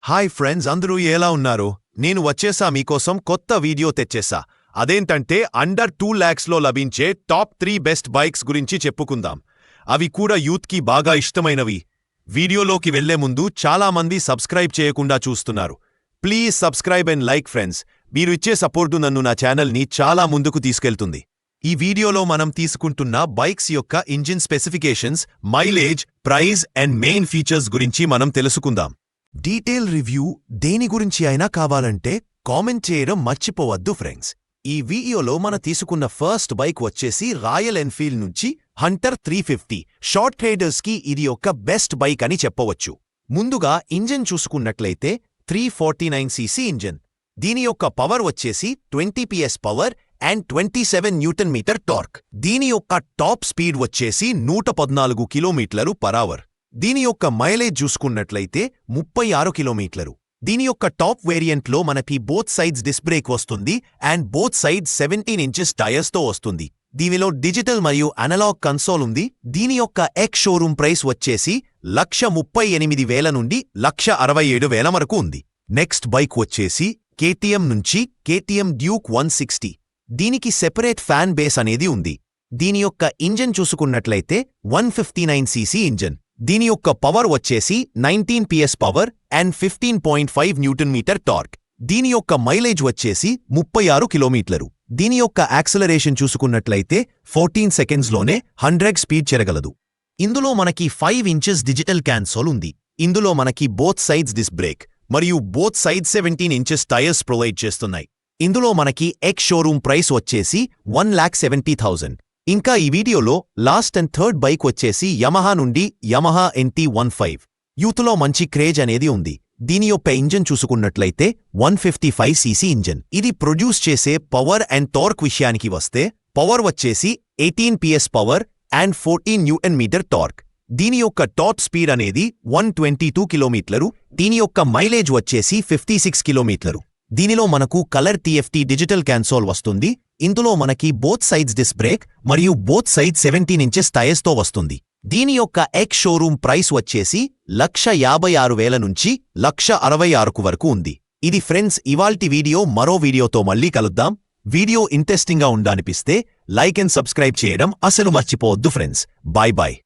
Hi friends, అందరూ ఎలా ఉన్నారు? నేను వచ్చేసా మీకోసం కొత్త వీడియో తెచ్చేసా. అదేంటంటే అండర్ 2 lakhsలో లభించే టాప్ 3 బెస్ట్ బైక్స్ గురించి చెప్పుకుందాం. అవి కూడా యూత్కి బాగా ఇష్టమైనవి. వీడియోలోకి వెళ్లే ముందు చాలామంది సబ్స్క్రైబ్ చేయకుండా చూస్తున్నారు. Please subscribe and like friends. మీరు ఇచ్చే సపోర్టు నన్ను నా ఛానల్ని చాలా ముందుకు తీసుకెళ్తుంది. ఈ వీడియోలో మనం తీసుకుంటున్న బైక్స్ యొక్క engine specifications, mileage, price and main features గురించి మనం తెలుసుకుందాం. డీటెయిల్ రివ్యూ దేని గురించి అయినా కావాలంటే కామెంట్ చేయడం మర్చిపోవద్దు ఫ్రెండ్స్. ఈ వీడియోలో మన తీసుకున్న ఫస్ట్ బైక్ వచ్చేసి రాయల్ ఎన్ఫీల్డ్ నుంచి హంటర్ 350. షార్ట్ రైడర్స్కి ఇది ఒక బెస్ట్ బైక్ అని చెప్పవచ్చు. ముందుగా ఇంజిన్ చూసుకున్నట్లయితే 349cc ఇంజిన్. దీని యొక్క పవర్ వచ్చేసి 20 PS power and 27 Nm torque. దీని యొక్క టాప్ స్పీడ్ వచ్చేసి 114 km/h. దీని యొక్క మైలేజ్ చూసుకున్నట్లయితే 36 కిలోమీటర్లు. దీని యొక్క టాప్ వేరియంట్లో మనకి బోత్ సైడ్స్ డిస్క్ బ్రేక్ వస్తుంది అండ్ బోత్ సైడ్స్ 17 ఇంచెస్ టైర్స్తో వస్తుంది. దీనిలో డిజిటల్ మరియు అనలాగ్ కన్సోల్ ఉంది. దీని యొక్క ఎక్స్ షోరూమ్ ప్రైస్ వచ్చేసి 138,000 నుండి 167,000 వరకు ఉంది. నెక్స్ట్ బైక్ వచ్చేసి KTM నుంచి KTM డ్యూక్ 160. దీనికి సెపరేట్ ఫ్యాన్ బేస్ అనేది ఉంది. దీని యొక్క ఇంజన్ చూసుకున్నట్లయితే 159cc ఇంజన్. దీని యొక్క పవర్ వచ్చేసి 19 PS power and 15.5 Nm torque. దీని యొక్క మైలేజ్ వచ్చేసి 36 కిలోమీటర్లు. దీని యొక్క యాక్సలరేషన్ చూసుకున్నట్లయితే 14 సెకండ్స్లోనే 100 స్పీడ్ చేరగలదు. ఇందులో మనకి 5 ఇంచెస్ డిజిటల్ కన్సోల్ ఉంది. ఇందులో మనకి బోత్ సైడ్స్ డిస్క్ బ్రేక్ మరియు both sides 17 inches tyres provide చేస్తున్నాయి. ఇందులో మనకి ఎక్స్ షోరూమ్ ప్రైస్ వచ్చేసి 1,70,000. ఇంకా ఈ వీడియోలో లాస్ట్ అండ్ థర్డ్ బైక్ వచ్చేసి యమహా నుండి యమహా NT15. యూత్లో మంచి క్రేజ్ అనేది ఉంది. దీని యొక్క ఇంజన్ చూసుకున్నట్లయితే 155cc ఇంజన్. ఇది ప్రొడ్యూస్ చేసే పవర్ అండ్ టార్క్ విషయానికి వస్తే పవర్ వచ్చేసి 18 PS power and 14 Nm torque. దీని యొక్క టాప్ స్పీడ్ అనేది 122 కిలోమీటర్లు. దీని యొక్క మైలేజ్ వచ్చేసి 56 కిలోమీటర్లు. దీనిలో మనకు కలర్ TFT డిజిటల్ కన్సోల్ వస్తుంది. ఇందులో మనకి బోత్ సైడ్స్ డిస్క్ బ్రేక్ మరియు బోత్ సైడ్ 17 ఇంచెస్ టైర్స్తో వస్తుంది. దీని యొక్క ఎక్స్ షోరూమ్ ప్రైస్ వచ్చేసి 156,000 నుంచి 166,000 వరకు ఉంది. ఇది ఫ్రెండ్స్ ఇవాల్టి వీడియో. మరో వీడియోతో మళ్ళీ కలుద్దాం. వీడియో ఇంట్రెస్టింగ్గా ఉందనిపిస్తే లైక్ అండ్ సబ్స్క్రైబ్ చేయడం అసలు మర్చిపోవద్దు ఫ్రెండ్స్. Bye bye.